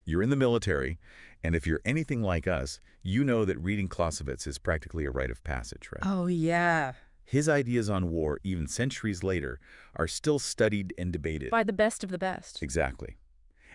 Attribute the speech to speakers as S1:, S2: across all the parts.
S1: You're in the military, and if you're anything like us, you know that reading Clausewitz is practically a rite of passage, right?
S2: Oh, yeah.
S1: His ideas on war, even centuries later, are still studied and debated.
S2: By the best of the best.
S1: Exactly.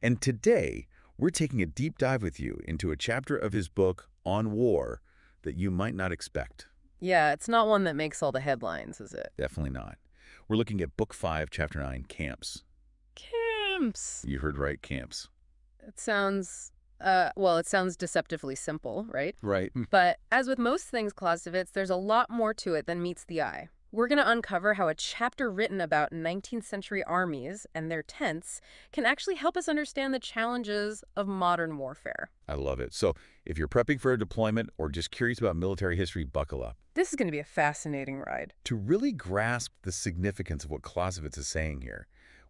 S1: And today, we're taking a deep dive with you into a chapter of his book, On War, that you might not expect.
S2: Yeah, it's not one that makes all the headlines, is it?
S1: Definitely not. We're looking at Book 5, Chapter 9, Camps.
S2: Camps.
S1: You heard right, camps.
S2: It sounds, it sounds deceptively simple, right?
S1: Right.
S2: But as with most things Clausewitz, there's a lot more to it than meets the eye. We're going to uncover how a chapter written about 19th century armies and their tents can actually help us understand the challenges of modern warfare.
S1: I love it. So if you're prepping for a deployment or just curious about military history, buckle up.
S2: This is going to be a fascinating ride.
S1: To really grasp the significance of what Clausewitz is saying here,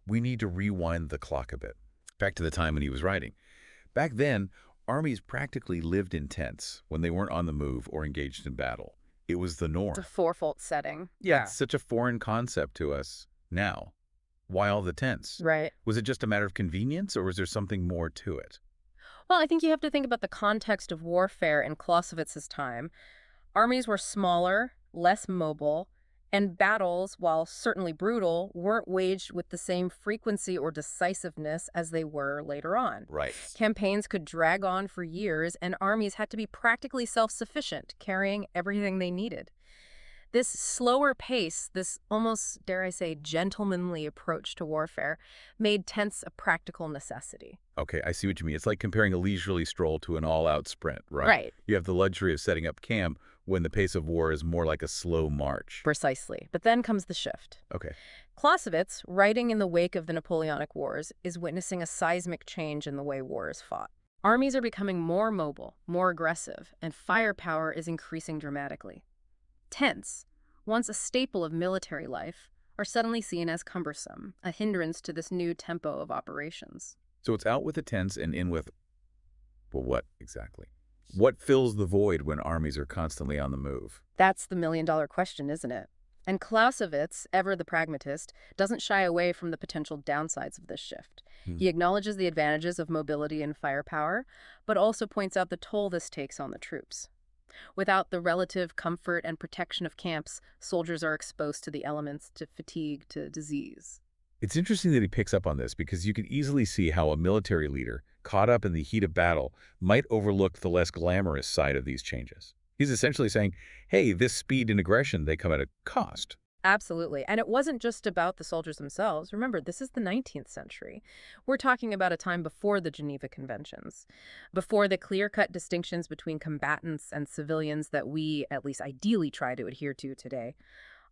S1: we need to rewind the clock a bit, back to the time when he was writing. Back then, armies practically lived in tents when they weren't on the move or engaged in battle. It was the norm.
S2: It's a fourfold setting.
S1: Yeah. It's such a foreign concept to us now. Why all the tents?
S2: Right.
S1: Was it just a matter of convenience, or was there something more to it?
S2: Well, I think you have to think about the context of warfare in Clausewitz's time. Armies were smaller, less mobile, and battles, while certainly brutal, weren't waged with the same frequency or decisiveness as they were later on.
S1: Right.
S2: Campaigns could drag on for years, and armies had to be practically self-sufficient, carrying everything they needed. This slower pace, this almost, dare I say, gentlemanly approach to warfare, made tents a practical necessity.
S1: Okay, I see what you mean. It's like comparing a leisurely stroll to an all-out sprint, right?
S2: Right.
S1: You have the luxury of setting up camp when the pace of war is more like a slow march.
S2: Precisely. But then comes the shift.
S1: Okay.
S2: Clausewitz, writing in the wake of the Napoleonic Wars, is witnessing a seismic change in the way war is fought. Armies are becoming more mobile, more aggressive, and firepower is increasing dramatically. Tents, once a staple of military life, are suddenly seen as cumbersome, a hindrance to this new tempo of operations.
S1: So it's out with the tents and in with, well, what exactly? What fills the void when armies are constantly on the move?
S2: That's the million-dollar question, isn't it? And Clausewitz, ever the pragmatist, doesn't shy away from the potential downsides of this shift. He acknowledges the advantages of mobility and firepower, but also points out the toll this takes on the troops. Without the relative comfort and protection of camps, soldiers are exposed to the elements, to fatigue, to disease.
S1: It's interesting that he picks up on this because you can easily see how a military leader, caught up in the heat of battle, might overlook the less glamorous side of these changes. He's essentially saying, hey, this speed and aggression, they come at a cost.
S2: Absolutely. And it wasn't just about the soldiers themselves. Remember, this is the 19th century. We're talking about a time before the Geneva Conventions, before the clear-cut distinctions between combatants and civilians that we, at least ideally, try to adhere to today.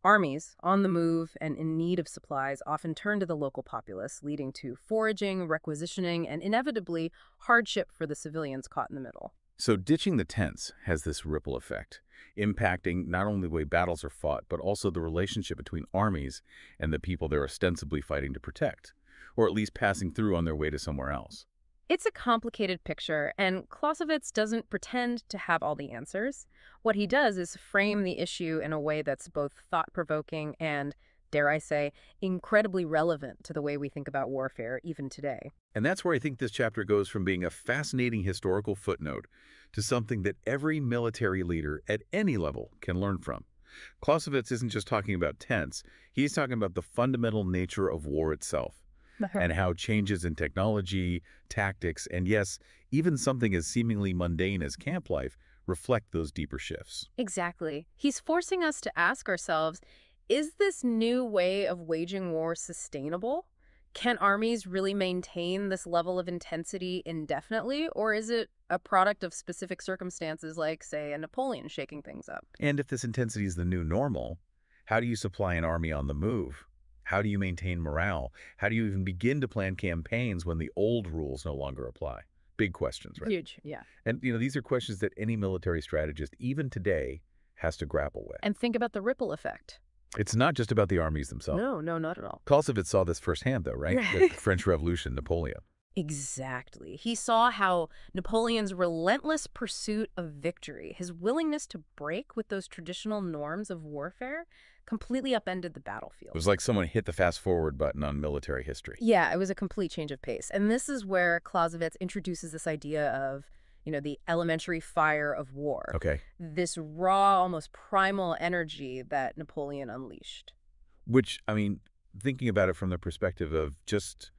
S2: Armies, on the move and in need of supplies, often turn to the local populace, leading to foraging, requisitioning, and inevitably hardship for the civilians caught in the middle.
S1: So ditching the tents has this ripple effect, impacting not only the way battles are fought, but also the relationship between armies and the people they're ostensibly fighting to protect, or at least passing through on their way to somewhere else.
S2: It's a complicated picture, and Clausewitz doesn't pretend to have all the answers. What he does is frame the issue in a way that's both thought-provoking and, dare I say, incredibly relevant to the way we think about warfare even today.
S1: And that's where I think this chapter goes from being a fascinating historical footnote to something that every military leader at any level can learn from. Clausewitz isn't just talking about tents, he's talking about the fundamental nature of war itself. And how changes in technology, tactics, and yes, even something as seemingly mundane as camp life reflect those deeper shifts.
S2: Exactly. He's forcing us to ask ourselves, is this new way of waging war sustainable? Can armies really maintain this level of intensity indefinitely, or is it a product of specific circumstances like, say, a Napoleon shaking things up?
S1: And if this intensity is the new normal, how do you supply an army on the move? How do you maintain morale? How do you even begin to plan campaigns when the old rules no longer apply? Big questions, right?
S2: Huge, yeah.
S1: And, these are questions that any military strategist, even today, has to grapple with.
S2: And think about the ripple effect.
S1: It's not just about the armies themselves.
S2: No, not at all.
S1: Clausewitz saw this firsthand, though, right? The French Revolution, Napoleon.
S2: Exactly. He saw how Napoleon's relentless pursuit of victory, his willingness to break with those traditional norms of warfare, completely upended the
S1: It
S2: battlefield.
S1: was like someone hit the fast forward button on military history.
S2: Yeah, it was a complete change of pace. And this is where Clausewitz introduces this idea of, the elementary fire of war,
S1: Okay.
S2: this raw, almost primal energy that Napoleon unleashed.
S1: Which, I mean, thinking about it from the perspective of just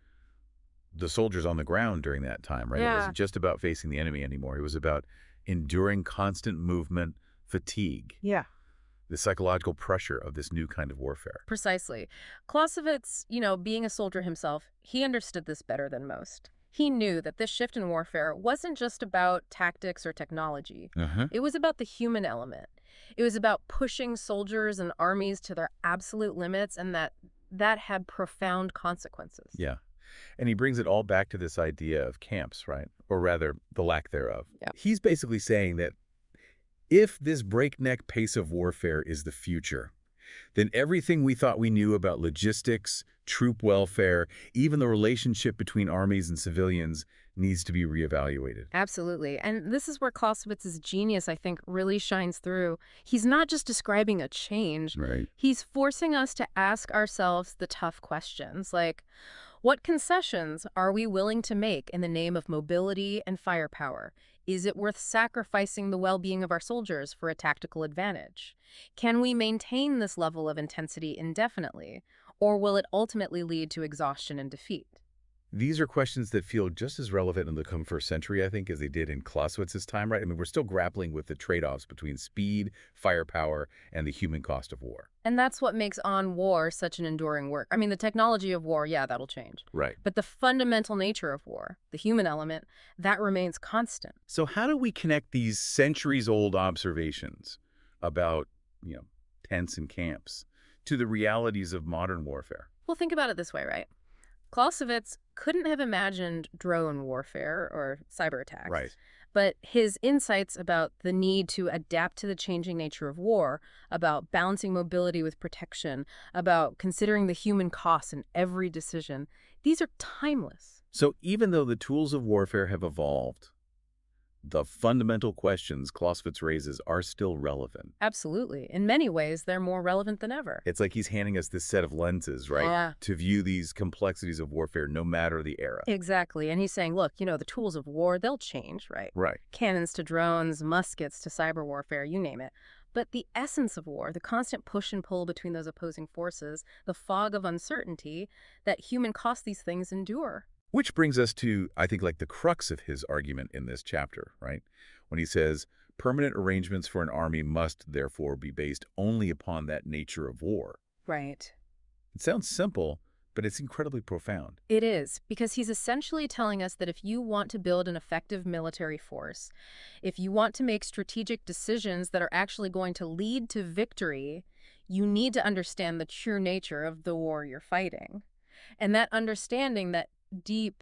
S1: the soldiers on the ground during that time, right? It
S2: Yeah.
S1: wasn't just about facing the enemy anymore. It was about enduring constant movement, fatigue,
S2: Yeah.
S1: the psychological pressure of this new kind of warfare.
S2: Precisely. Clausewitz, being a soldier himself, he understood this better than most. He knew that this shift in warfare wasn't just about tactics or technology.
S1: Uh-huh.
S2: It was about the human element. It was about pushing soldiers and armies to their absolute limits, and that had profound consequences.
S1: Yeah. And he brings it all back to this idea of camps, right? Or rather, the lack thereof.
S2: Yeah.
S1: He's basically saying that if this breakneck pace of warfare is the future, then everything we thought we knew about logistics, troop welfare, even the relationship between armies and civilians needs to be reevaluated.
S2: Absolutely. And this is where Clausewitz's genius, I think, really shines through. He's not just describing a change.
S1: Right.
S2: He's forcing us to ask ourselves the tough questions, like, what concessions are we willing to make in the name of mobility and firepower? Is it worth sacrificing the well-being of our soldiers for a tactical advantage? Can we maintain this level of intensity indefinitely, or will it ultimately lead to exhaustion and defeat?
S1: These are questions that feel just as relevant in the 21st century, I think, as they did in Clausewitz's time, right? I mean, we're still grappling with the trade-offs between speed, firepower, and the human cost of war.
S2: And that's what makes On War such an enduring work. I mean, the technology of war, yeah, that'll change.
S1: Right.
S2: But the fundamental nature of war, the human element, that remains constant.
S1: So how do we connect these centuries-old observations about, tents and camps to the realities of modern warfare?
S2: Well, think about it this way, right? Clausewitz couldn't have imagined drone warfare or cyber attacks.
S1: Right.
S2: But his insights about the need to adapt to the changing nature of war, about balancing mobility with protection, about considering the human costs in every decision, these are timeless.
S1: So even though the tools of warfare have evolved, the fundamental questions Clausewitz raises are still relevant.
S2: Absolutely. In many ways, they're more relevant than ever.
S1: It's like he's handing us this set of lenses, right?
S2: Yeah.
S1: To view these complexities of warfare no matter the era.
S2: Exactly. And he's saying, look, the tools of war, they'll change, right?
S1: Right.
S2: Cannons to drones, muskets to cyber warfare, you name it. But the essence of war, the constant push and pull between those opposing forces, the fog of uncertainty that human cost these things endure.
S1: Which brings us to, I think, like the crux of his argument in this chapter, right? When he says, permanent arrangements for an army must, therefore, be based only upon that nature of war.
S2: Right.
S1: It sounds simple, but it's incredibly profound.
S2: It is, because he's essentially telling us that if you want to build an effective military force, if you want to make strategic decisions that are actually going to lead to victory, you need to understand the true nature of the war you're fighting. And that understanding, that deep,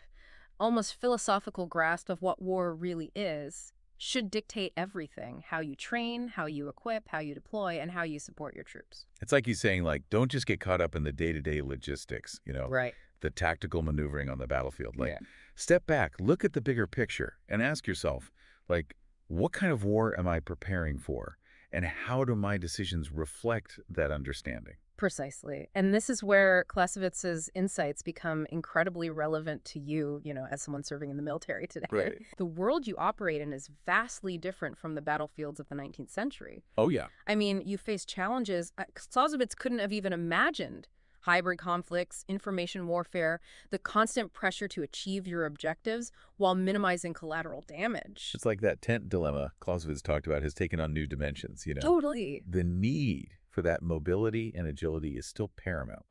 S2: almost philosophical grasp of what war really is, should dictate everything: how you train, how you equip, how you deploy, and how you support your troops.
S1: It's like he's saying, like, don't just get caught up in the day-to-day logistics,
S2: Right.
S1: the tactical maneuvering on the battlefield. Like,
S2: Yeah.
S1: step back, look at the bigger picture, and ask yourself, like, what kind of war am I preparing for? And how do my decisions reflect that understanding?
S2: Precisely. And this is where Clausewitz's insights become incredibly relevant to you, as someone serving in the military today.
S1: Right.
S2: The world you operate in is vastly different from the battlefields of the 19th century.
S1: Oh, yeah.
S2: I mean, you face challenges Clausewitz couldn't have even imagined. Hybrid conflicts, information warfare, the constant pressure to achieve your objectives while minimizing collateral damage.
S1: It's like that tent dilemma Clausewitz talked about has taken on new dimensions,
S2: Totally.
S1: The need for that mobility and agility is still paramount.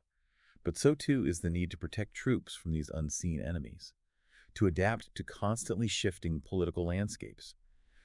S1: But so too is the need to protect troops from these unseen enemies, to adapt to constantly shifting political landscapes,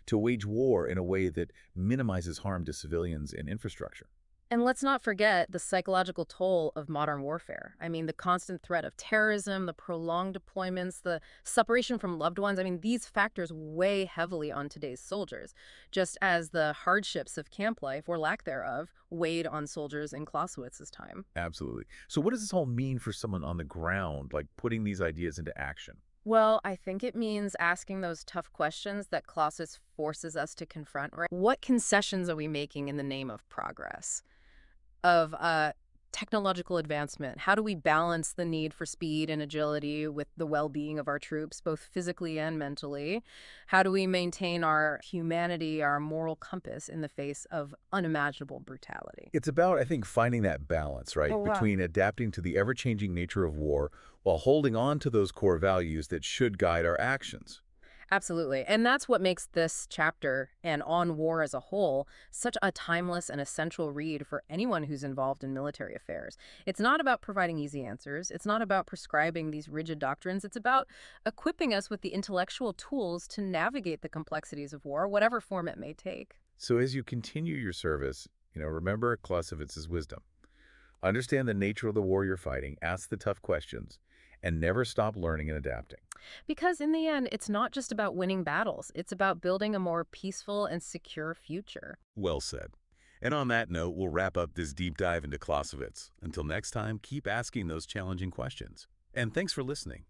S1: to wage war in a way that minimizes harm to civilians and infrastructure.
S2: And let's not forget the psychological toll of modern warfare. I mean, the constant threat of terrorism, the prolonged deployments, the separation from loved ones. I mean, these factors weigh heavily on today's soldiers, just as the hardships of camp life, or lack thereof, weighed on soldiers in Clausewitz's time.
S1: Absolutely. So what does this all mean for someone on the ground, like putting these ideas into action?
S2: Well, I think it means asking those tough questions that Clausewitz forces us to confront, right? What concessions are we making in the name of progress, of technological advancement? How do we balance the need for speed and agility with the well-being of our troops, both physically and mentally? How do we maintain our humanity, our moral compass in the face of unimaginable brutality?
S1: It's about, I think, finding that balance,
S2: Oh,
S1: right,
S2: wow.
S1: between adapting to the ever-changing nature of war while holding on to those core values that should guide our actions.
S2: Absolutely. And that's what makes this chapter and On War as a whole such a timeless and essential read for anyone who's involved in military affairs. It's not about providing easy answers. It's not about prescribing these rigid doctrines. It's about equipping us with the intellectual tools to navigate the complexities of war, whatever form it may take.
S1: So as you continue your service, remember Clausewitz's wisdom. Understand the nature of the war you're fighting, ask the tough questions, and never stop learning and adapting.
S2: Because in the end, it's not just about winning battles. It's about building a more peaceful and secure future.
S1: Well said. And on that note, we'll wrap up this deep dive into Clausewitz. Until next time, keep asking those challenging questions. And thanks for listening.